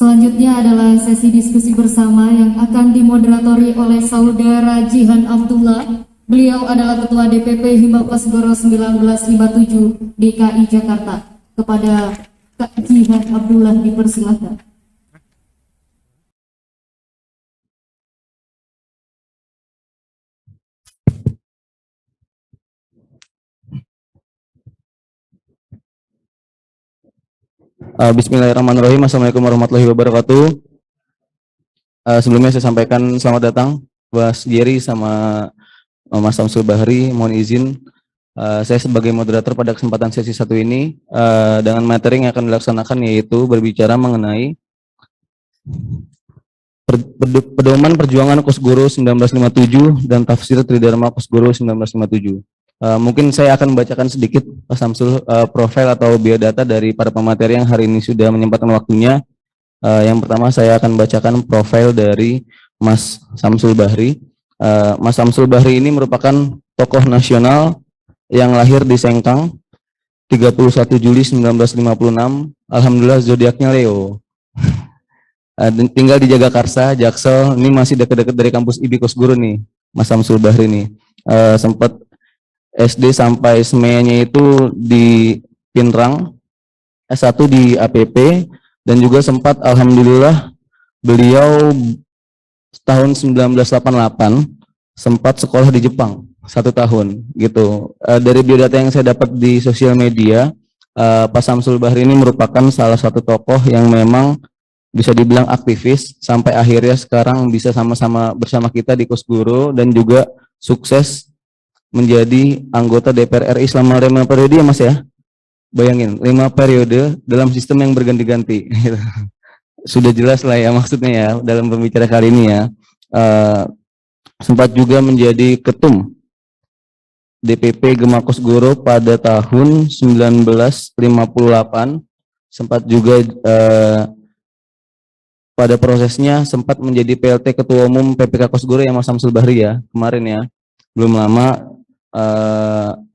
Selanjutnya adalah sesi diskusi bersama yang akan dimoderatori oleh Saudara Jihan Abdullah. Beliau adalah Ketua DPP Hima Kosgoro 1957 DKI Jakarta. Kepada Kak Jihan Abdullah dipersilahkan. Bismillahirrahmanirrahim. Assalamualaikum warahmatullahi wabarakatuh. Sebelumnya saya sampaikan selamat datang Mas Jerry sama Mas Samsul Bahri. Mohon izin saya sebagai moderator pada kesempatan sesi satu ini dengan materi yang akan dilaksanakan, yaitu berbicara mengenai pedoman perjuangan Kosgoro 1957 dan tafsir Tridharma Kosgoro 1957. Mungkin saya akan membacakan sedikit Pak Samsul profil atau biodata dari para pemateri yang hari ini sudah menyempatkan waktunya. Yang pertama saya akan bacakan profil dari Mas Samsul Bahri. Mas Samsul Bahri ini merupakan tokoh nasional yang lahir di Sengkang 31 Juli 1956. Alhamdulillah zodiaknya Leo. Tinggal di Jagakarsa, Jaksel. Ini masih dekat-dekat dari kampus IB Kosgoro nih, Mas Samsul Bahri ini. Sempat SD sampai SME-nya itu di Pinrang, S1 di APP, dan juga sempat alhamdulillah beliau tahun 1988 sempat sekolah di Jepang 1 tahun gitu. Dari biodata yang saya dapat di sosial media, Pak Samsul Bahri ini merupakan salah satu tokoh yang memang bisa dibilang aktivis sampai akhirnya sekarang bisa sama-sama bersama kita di Kosgoro dan juga sukses menjadi anggota DPR RI selama 5 periode ya Mas ya. Bayangin 5 periode dalam sistem yang berganti-ganti. Sudah jelas lah ya maksudnya ya dalam pembicara kali ini ya. Sempat juga menjadi ketum DPP Gema Kosgoro pada tahun 1958. Sempat juga pada prosesnya sempat menjadi PLT Ketua Umum PPK Kosgoro ya Mas Samsul Bahri ya kemarin ya, belum lama.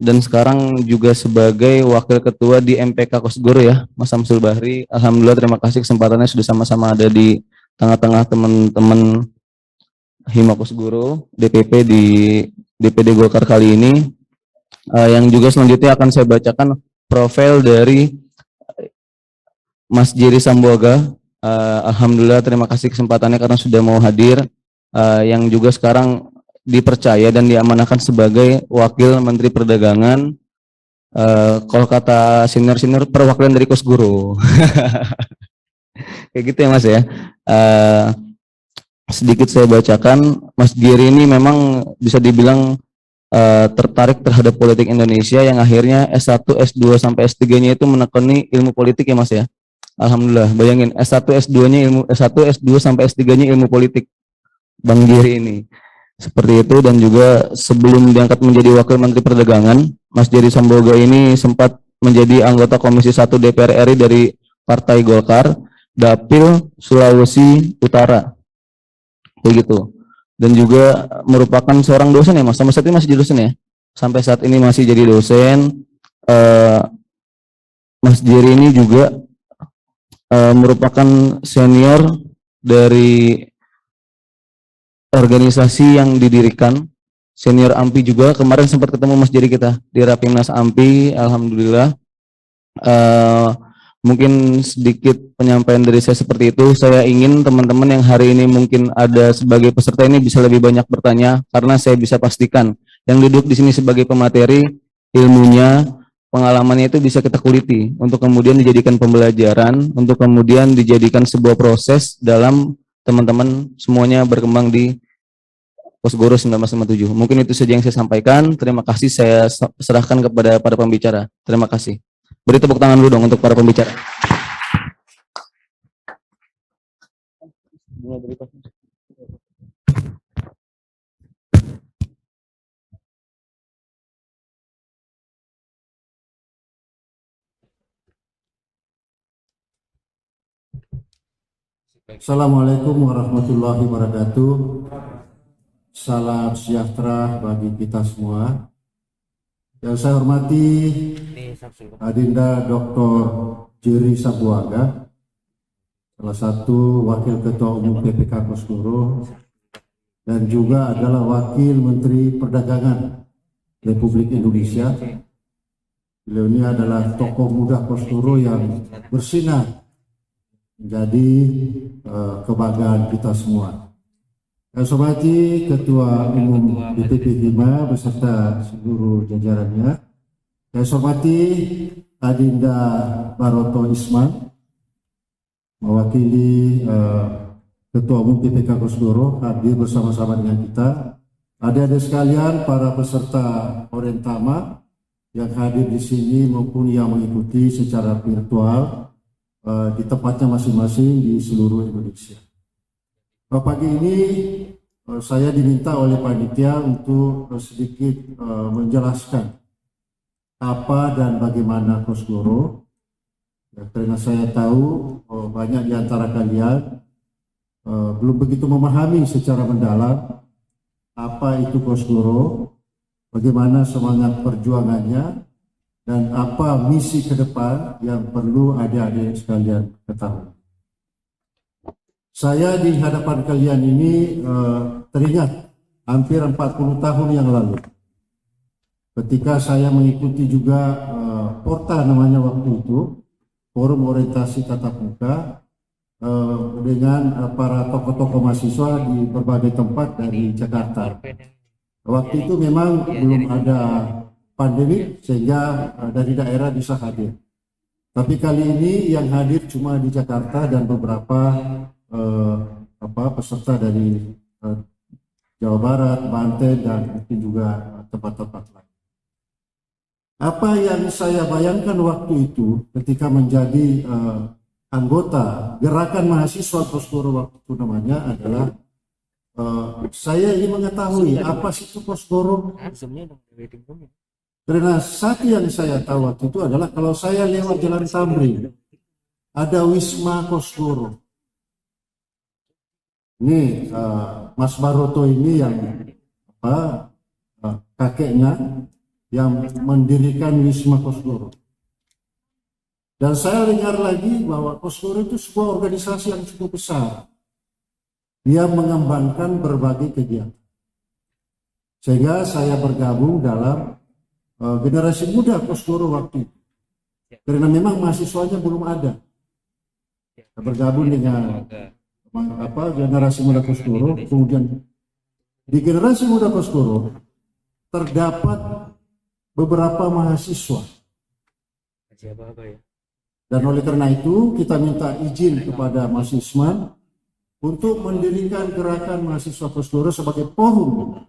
Dan sekarang juga sebagai wakil ketua di MPK Kosgoro ya Mas Samsul Bahri. Alhamdulillah, terima kasih kesempatannya sudah sama-sama ada di tengah-tengah teman-teman Hima Kosgoro DPP di DPD Golkar kali ini. Yang juga selanjutnya akan saya bacakan profil dari Mas Jerry Sambuaga. Alhamdulillah, terima kasih kesempatannya karena sudah mau hadir, yang juga sekarang dipercaya dan diamanahkan sebagai Wakil Menteri Perdagangan. Kalau kata senior-senior, perwakilan dari Kosgoro. Kayak gitu ya Mas ya. Sedikit saya bacakan, Mas Giri ini memang bisa dibilang tertarik terhadap politik Indonesia yang akhirnya S1, S2 sampai S3-nya itu menekuni ilmu politik ya Mas ya. Alhamdulillah, bayangin S1, S2-nya ilmu S1, S2 sampai S3-nya ilmu politik Bang Giri ini. Seperti itu. Dan juga sebelum diangkat menjadi Wakil Menteri Perdagangan, Mas Jerry Sambuaga ini sempat menjadi anggota Komisi 1 DPR RI dari Partai Golkar, Dapil Sulawesi Utara. Begitu. Dan juga merupakan seorang dosen ya Mas, sampai saat ini masih jadi dosen ya? Sampai saat ini masih jadi dosen. Mas Jerry ini juga merupakan senior dari organisasi yang didirikan, senior AMPI juga. Kemarin sempat ketemu Mas Jerry kita di Rapimnas AMPI. Alhamdulillah. Mungkin sedikit penyampaian dari saya seperti itu. Saya ingin teman-teman yang hari ini mungkin ada sebagai peserta ini bisa lebih banyak bertanya, karena saya bisa pastikan yang duduk di sini sebagai pemateri, ilmunya, pengalamannya itu bisa kita kuliti untuk kemudian dijadikan pembelajaran, untuk kemudian dijadikan sebuah proses dalam teman-teman semuanya berkembang di Kosgoro 1957. Mungkin itu saja yang saya sampaikan. Terima kasih, saya serahkan kepada para pembicara. Terima kasih. Beri tepuk tangan dulu dong untuk para pembicara. Assalamualaikum warahmatullahi wabarakatuh. Salam sejahtera bagi kita semua. Yang saya hormati Adinda Dr. Jerry Sambuaga, salah satu Wakil Ketua Umum PPK Kosgoro, dan juga adalah Wakil Menteri Perdagangan Republik Indonesia. Beliau ini adalah tokoh muda Kosgoro yang bersinar menjadi kebanggaan kita semua. Saya hormati Ketua Umum DPP Hima beserta seluruh jajarannya. Saya hormati Adinda Baroto Isman, mewakili Ketua Umum PPK Kosgoro, hadir bersama-sama dengan kita. Adik-adik sekalian, para peserta Orentama yang hadir di sini maupun yang mengikuti secara virtual di tempatnya masing-masing di seluruh Indonesia. Pagi ini saya diminta oleh panitia untuk sedikit menjelaskan apa dan bagaimana Kosgoro, ya, karena saya tahu banyak di antara kalian belum begitu memahami secara mendalam apa itu Kosgoro, bagaimana semangat perjuangannya, dan apa misi ke depan yang perlu adik-adik sekalian ketahui. Saya di hadapan kalian ini teringat hampir 40 tahun yang lalu, ketika saya mengikuti juga Porta namanya waktu itu, Forum Orientasi Tatap Muka, dengan para tokoh-tokoh mahasiswa di berbagai tempat dari Jakarta. Waktu itu memang belum ada pandemi sehingga dari daerah bisa hadir. Tapi kali ini yang hadir cuma di Jakarta dan beberapa peserta dari Jawa Barat, Banten, dan mungkin juga tempat-tempat lain. Apa yang saya bayangkan waktu itu ketika menjadi anggota Gerakan Mahasiswa Kosgoro waktu itu namanya adalah saya ingin mengetahui apa sih itu Kosgoro. Karena satu yang saya tahu waktu itu adalah kalau saya lewat Jalan Tamrin ada Wisma Kosgoro. Ini Mas Baroto ini yang kakeknya yang mendirikan Wisma Kosgoro. Dan saya dengar lagi bahwa Kosgoro itu sebuah organisasi yang cukup besar. Dia mengembangkan berbagai kegiatan. Sehingga saya bergabung dalam generasi muda Kosgoro waktu itu. Karena memang mahasiswanya belum ada. Saya bergabung dengan generasi muda Kosgoro. Kemudian di generasi muda Kosgoro terdapat beberapa mahasiswa. Dan oleh karena itu kita minta izin kepada Mas Isman untuk mendirikan Gerakan Mahasiswa Kosgoro sebagai forum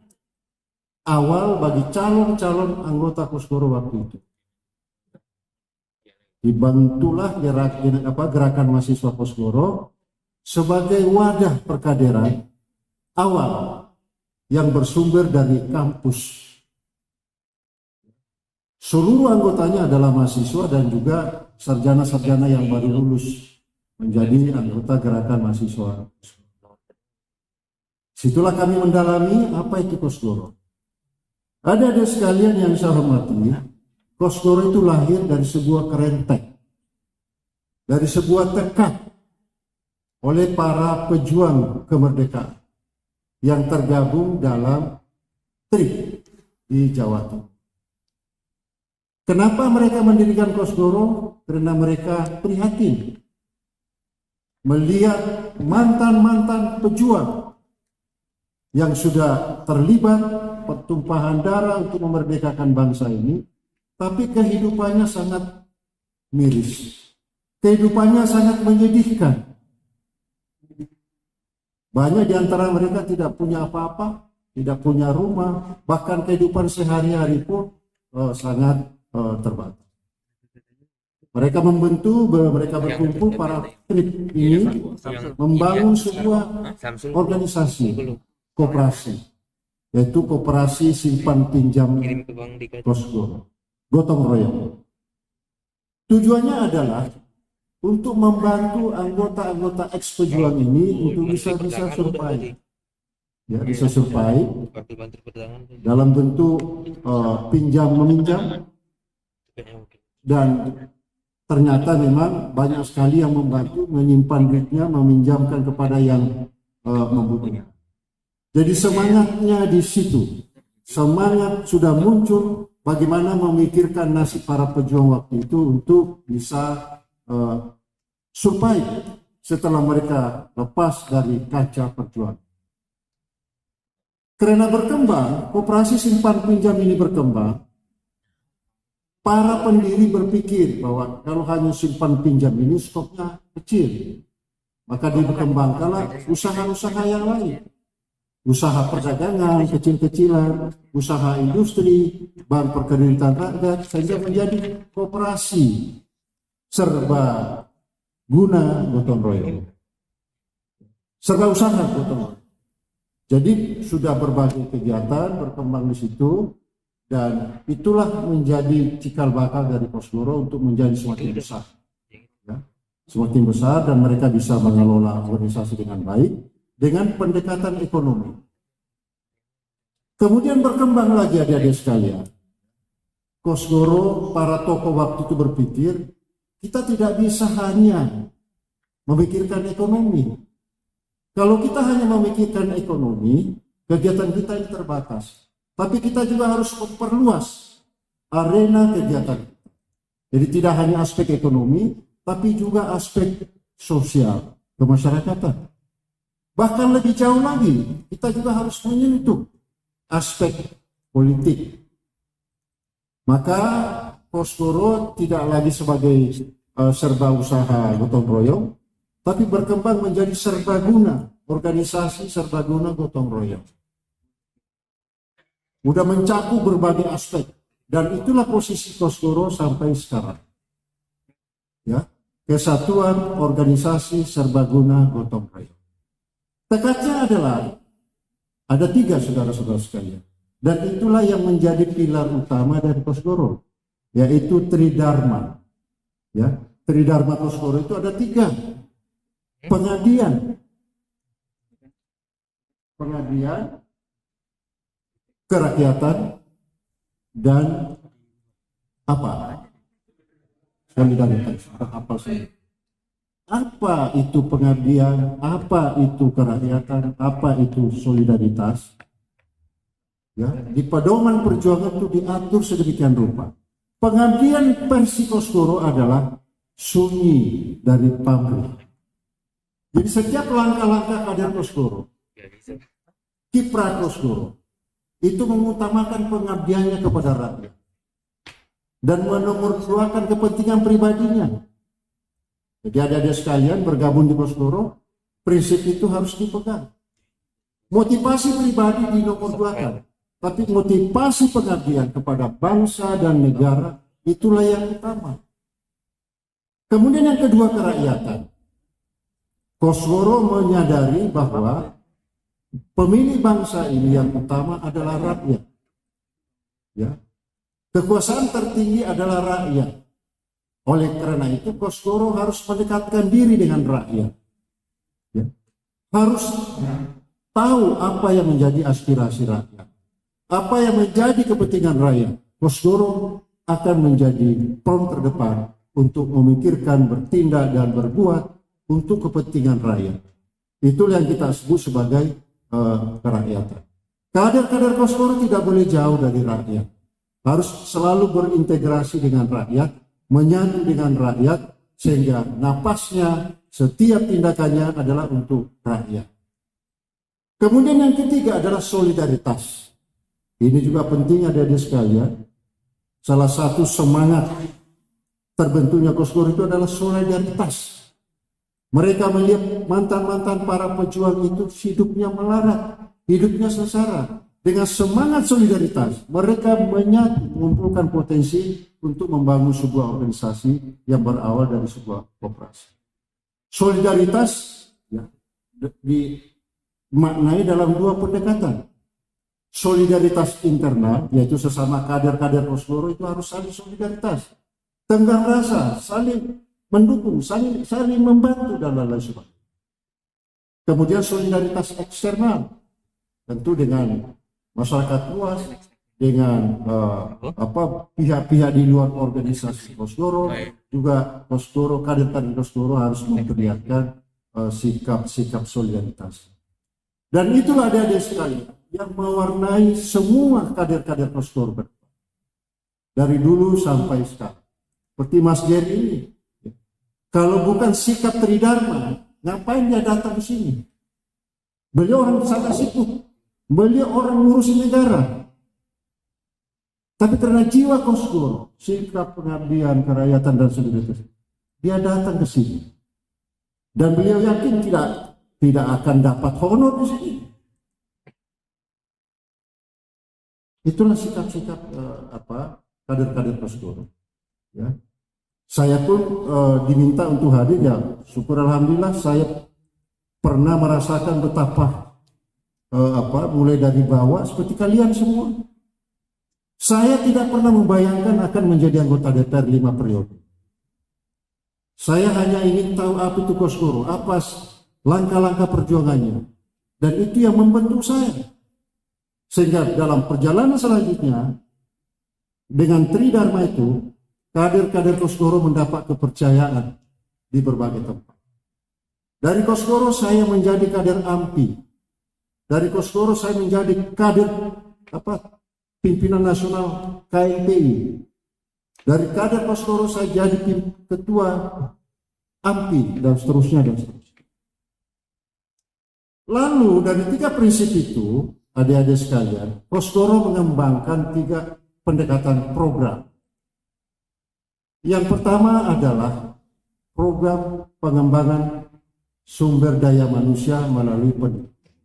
awal bagi calon-calon anggota Kosgoro waktu itu. Dibantulah Gerakan Mahasiswa Kosgoro sebagai wadah perkaderan awal yang bersumber dari kampus. Seluruh anggotanya adalah mahasiswa dan juga sarjana-sarjana yang baru lulus menjadi anggota Gerakan Mahasiswa. Situlah kami mendalami apa itu Kosgoro. Ada sekalian yang saya hormati, Kosgoro itu lahir dari sebuah kerenteng, dari sebuah tekad oleh para pejuang kemerdekaan yang tergabung dalam TRIP di Jawa Timur. Kenapa mereka mendirikan Kosgoro? Karena mereka prihatin melihat mantan-mantan pejuang yang sudah terlibat pertumpahan darah untuk memerdekakan bangsa ini, tapi kehidupannya sangat miris. Kehidupannya sangat menyedihkan. Banyak di antara mereka tidak punya apa-apa, tidak punya rumah, bahkan kehidupan sehari-hari pun sangat terbatas. Mereka mereka berkumpul para TRIP ini membangun sebuah organisasi koperasi, yaitu Koperasi Simpan Pinjam Kosgoro, gotong royong. Tujuannya adalah untuk membantu anggota-anggota ex-pejuang ini untuk bisa survive, ya, bisa survive dalam bentuk pinjam meminjam, dan ternyata memang banyak sekali yang membantu menyimpan duitnya, meminjamkan kepada yang membutuhkan. Jadi semangatnya di situ, semangat sudah muncul bagaimana memikirkan nasib para pejuang waktu itu untuk bisa survive setelah mereka lepas dari kaca perjuangan. Karena berkembang, koperasi simpan pinjam ini berkembang, para pendiri berpikir bahwa kalau hanya simpan pinjam ini stoknya kecil, maka dikembangkanlah usaha-usaha yang lain. Usaha perdagangan kecil-kecilan, usaha industri, bank perkreditan rakyat, sehingga menjadi koperasi serba guna gotong royong. Serba usaha gotong royong. Jadi sudah berbagai kegiatan berkembang di situ, dan itulah menjadi cikal bakal dari Kosgoro untuk menjadi semakin besar. Ya, semakin besar, dan mereka bisa mengelola organisasi dengan baik dengan pendekatan ekonomi. Kemudian berkembang lagi adik-adik sekalian. Kosgoro, para tokoh waktu itu berpikir, kita tidak bisa hanya memikirkan ekonomi. Kalau kita hanya memikirkan ekonomi, kegiatan kita ini terbatas. Tapi kita juga harus memperluas arena kegiatan. Jadi tidak hanya aspek ekonomi, tapi juga aspek sosial, kemasyarakatan. Bahkan lebih jauh lagi, kita juga harus menyentuh aspek politik. Maka Kosgoro tidak lagi sebagai serba usaha gotong royong, tapi berkembang menjadi serbaguna, organisasi serbaguna gotong royong. Sudah mencakup berbagai aspek, dan itulah posisi Kosgoro sampai sekarang. Ya, kesatuan organisasi serbaguna gotong royong. Tekadnya adalah ada 3 saudara-saudara sekalian, dan itulah yang menjadi pilar utama dari Kosgoro, yaitu Tridharma. Ya, Tridharma Kosgoro itu ada 3: pengabdian, kerakyatan, dan apa? Solidaritas. Apa itu pengabdian? Apa itu kerakyatan? Apa itu solidaritas? Ya, di pedoman perjuangan itu diatur sedemikian rupa. Pengabdian versi Kosgoro adalah sunyi dari pamrih. Jadi setiap langkah-langkah kader Kosgoro, kiprah Kosgoro, itu mengutamakan pengabdiannya kepada rakyat dan menomorduakan kepentingan pribadinya. Jadi adik-adik sekalian bergabung di Kosgoro, prinsip itu harus dipegang. Motivasi pribadi dinomorduakan, tapi motivasi pengabdian kepada bangsa dan negara itulah yang utama. Kemudian yang kedua, kerakyatan. Kosgoro menyadari bahwa pemilih bangsa ini yang utama adalah rakyat. Ya. Kekuasaan tertinggi adalah rakyat. Oleh karena itu Kosgoro harus mendekatkan diri dengan rakyat. Ya. Harus tahu apa yang menjadi aspirasi rakyat. Apa yang menjadi kepentingan rakyat. Kosgoro akan menjadi front terdepan untuk memikirkan, bertindak, dan berbuat untuk kepentingan rakyat. Itulah yang kita sebut sebagai kerakyatan. Kader-kader Kosgoro tidak boleh jauh dari rakyat. Harus selalu berintegrasi dengan rakyat, menyatu dengan rakyat, sehingga napasnya, setiap tindakannya adalah untuk rakyat. Kemudian yang ketiga adalah solidaritas. Ini juga penting adik-adik sekalian. Salah satu semangat terbentuknya Kosgoro itu adalah solidaritas. Mereka melihat mantan-mantan para pejuang itu hidupnya melarat, hidupnya sengsara. Dengan semangat solidaritas, mereka menyatu, mengumpulkan potensi untuk membangun sebuah organisasi yang berawal dari sebuah koperasi. Solidaritas ya, dimaknai dalam 2 pendekatan. Solidaritas internal, yaitu sesama kader-kader Kosgoro itu harus saling solidaritas. Tenggang rasa, saling mendukung, saling membantu, dan lain-lain sebagainya. Kemudian solidaritas eksternal, tentu dengan masyarakat luas, dengan pihak-pihak di luar organisasi Kosgoro, juga Kosgoro, kader-kader Kosgoro harus memperlihatkan sikap-sikap solidaritas. Dan itulah adik-adik sekalian yang mewarnai semua kader-kader Kosgoro dari dulu sampai sekarang. Seperti Mas Jerry ini, kalau bukan sikap Tridharma, ngapain dia datang ke sini? Beliau orang sangat sibuk, beliau orang ngurusin negara. Tapi karena jiwa Kosgoro, sikap pengabdian, kerakyatan dan solidaritas, dia datang ke sini. Dan beliau yakin tidak akan dapat honor di sini. Itulah sikap-sikap kader-kader Kosgoro. Ya. Saya pun diminta untuk hadir, ya syukur alhamdulillah saya pernah merasakan betapa mulai dari bawah seperti kalian semua. Saya tidak pernah membayangkan akan menjadi anggota DPR 5 periode. Saya hanya ingin tahu apa itu Kosgoro, apa langkah-langkah perjuangannya. Dan itu yang membentuk saya. Sehingga dalam perjalanan selanjutnya, dengan Tridharma itu, kader-kader Kosgoro mendapat kepercayaan di berbagai tempat. Dari Kosgoro saya menjadi kader AMPI. Dari Kosgoro saya menjadi kader pimpinan nasional KMPI. Dari kader Kosgoro saya jadi ketua AMPI dan seterusnya dan seterusnya. Lalu dari 3 prinsip itu, adik-adik sekalian, Kosgoro mengembangkan 3 pendekatan program. Yang pertama adalah program pengembangan sumber daya manusia melalui pendidikan.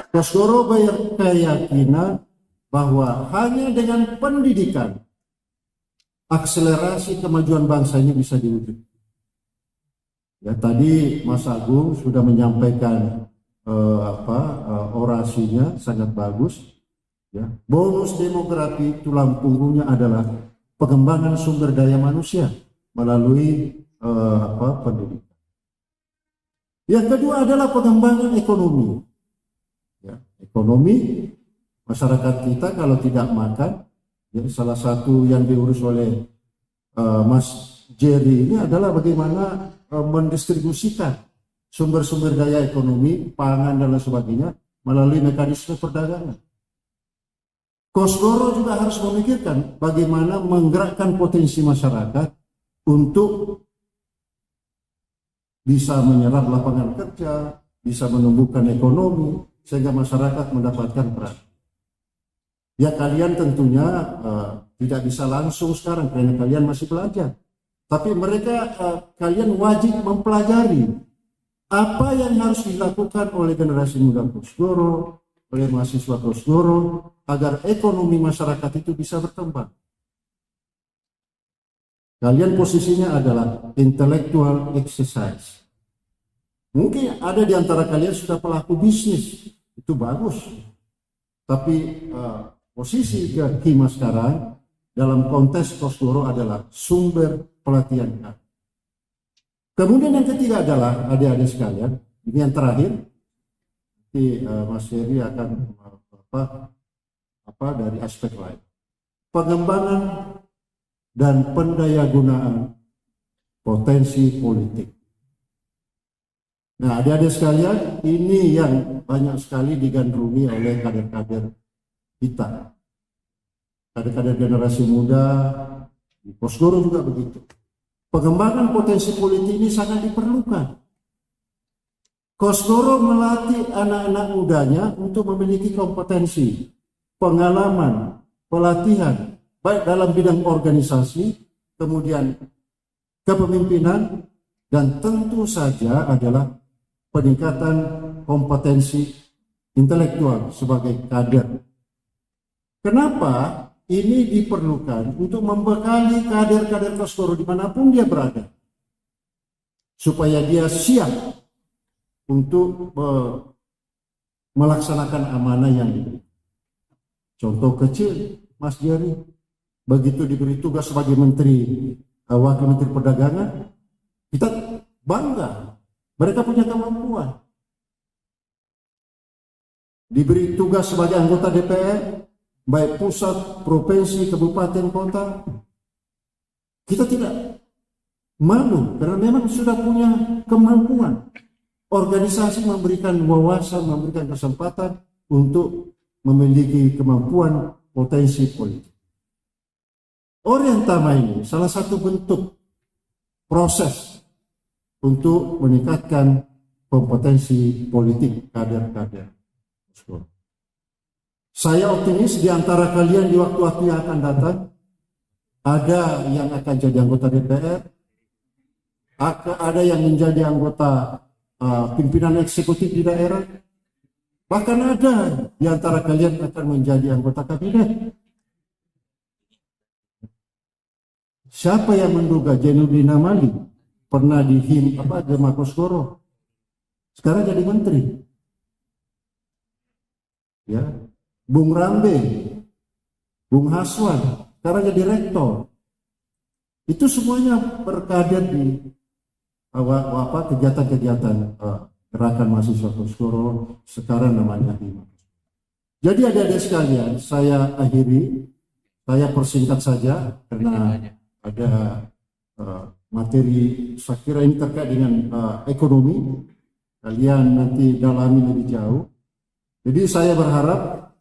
Kosgoro berkeyakinan bahwa hanya dengan pendidikan akselerasi kemajuan bangsa ini bisa diwujudkan. Ya, tadi Mas Agung sudah menyampaikan orasinya sangat bagus. Ya. Bonus demografi tulang punggungnya adalah pengembangan sumber daya manusia melalui pendidikan. Yang kedua adalah pengembangan ekonomi. Ya, ekonomi masyarakat kita kalau tidak makan, ya, salah satu yang diurus oleh Mas Jerry ini adalah bagaimana mendistribusikan sumber-sumber daya ekonomi, pangan dan lain sebagainya melalui mekanisme perdagangan. Kosgoro juga harus memikirkan bagaimana menggerakkan potensi masyarakat untuk bisa menyerap lapangan kerja, bisa menumbuhkan ekonomi, sehingga masyarakat mendapatkan peran. Ya kalian tentunya tidak bisa langsung sekarang karena kalian masih belajar. Tapi kalian wajib mempelajari apa yang harus dilakukan oleh generasi muda Kosgoro, oleh mahasiswa Kosgoro, agar ekonomi masyarakat itu bisa berkembang. Kalian posisinya adalah intellectual exercise. Mungkin ada di antara kalian sudah pelaku bisnis, itu bagus. Tapi posisi Kima sekarang dalam konteks Kosgoro adalah sumber pelatihan. Kemudian yang ketiga adalah adik-adik sekalian, ini yang terakhir. Nanti Mas Heri akan dari aspek lain. Pengembangan dan pendayagunaan potensi politik. Nah, adik-adik sekalian, ini yang banyak sekali digandrungi oleh kader-kader kita. Kader-kader generasi muda, di Kosgoro juga begitu. Pengembangan potensi politik ini sangat diperlukan. Kosgoro melatih anak-anak mudanya untuk memiliki kompetensi, pengalaman, pelatihan, baik dalam bidang organisasi, kemudian kepemimpinan, dan tentu saja adalah peningkatan kompetensi intelektual sebagai kader. Kenapa ini diperlukan? Untuk membekali kader-kader Kosgoro dimanapun dia berada, supaya dia siap untuk melaksanakan amanah yang diberi. Contoh kecil, Mas Jerry, begitu diberi tugas sebagai Wakil Menteri Perdagangan, kita bangga. Mereka punya kemampuan. Diberi tugas sebagai anggota DPR, baik pusat, provinsi, kabupaten, kota. Kita tidak malu karena memang sudah punya kemampuan. Organisasi memberikan wawasan, memberikan kesempatan untuk memiliki kemampuan potensi politik. Orientama ini salah satu bentuk proses untuk meningkatkan kompetensi politik kader-kader. Saya optimis di antara kalian di waktu-waktu yang akan datang ada yang akan jadi anggota DPR, ada yang menjadi anggota pimpinan eksekutif di daerah, bahkan ada di antara kalian akan menjadi anggota kabinet. Siapa yang menduga Jainuddin Amali pernah di Demak Kosgoro, sekarang jadi menteri? Ya, Bung Rambe, Bung Haswan, sekarang jadi rektor. Itu semuanya berkader di kegiatan-kegiatan gerakan mahasiswa Kosgoro, sekarang namanya Hima. Jadi adik-adik sekalian, saya akhiri, saya persingkat saja karena ada materi, saya kira ini terkait dengan ekonomi, kalian nanti dalami lebih jauh. Jadi saya berharap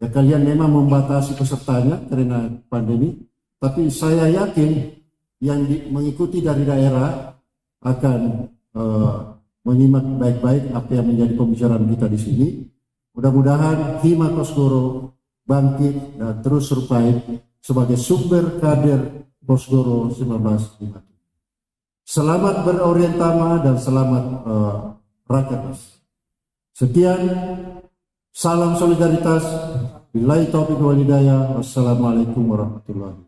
ya, kalian memang membatasi pesertanya karena pandemi, tapi saya yakin yang mengikuti dari daerah akan menyimak baik-baik apa yang menjadi pembicaraan kita di sini. Mudah-mudahan Hima Kosgoro bangkit dan terus survive sebagai sumber kader Kosgoro 1957. Selamat berorientama dan selamat Rakernas. Sekian, salam solidaritas. Billahi taufiq wal hidayah. Wassalamualaikum warahmatullahi wabarakatuh.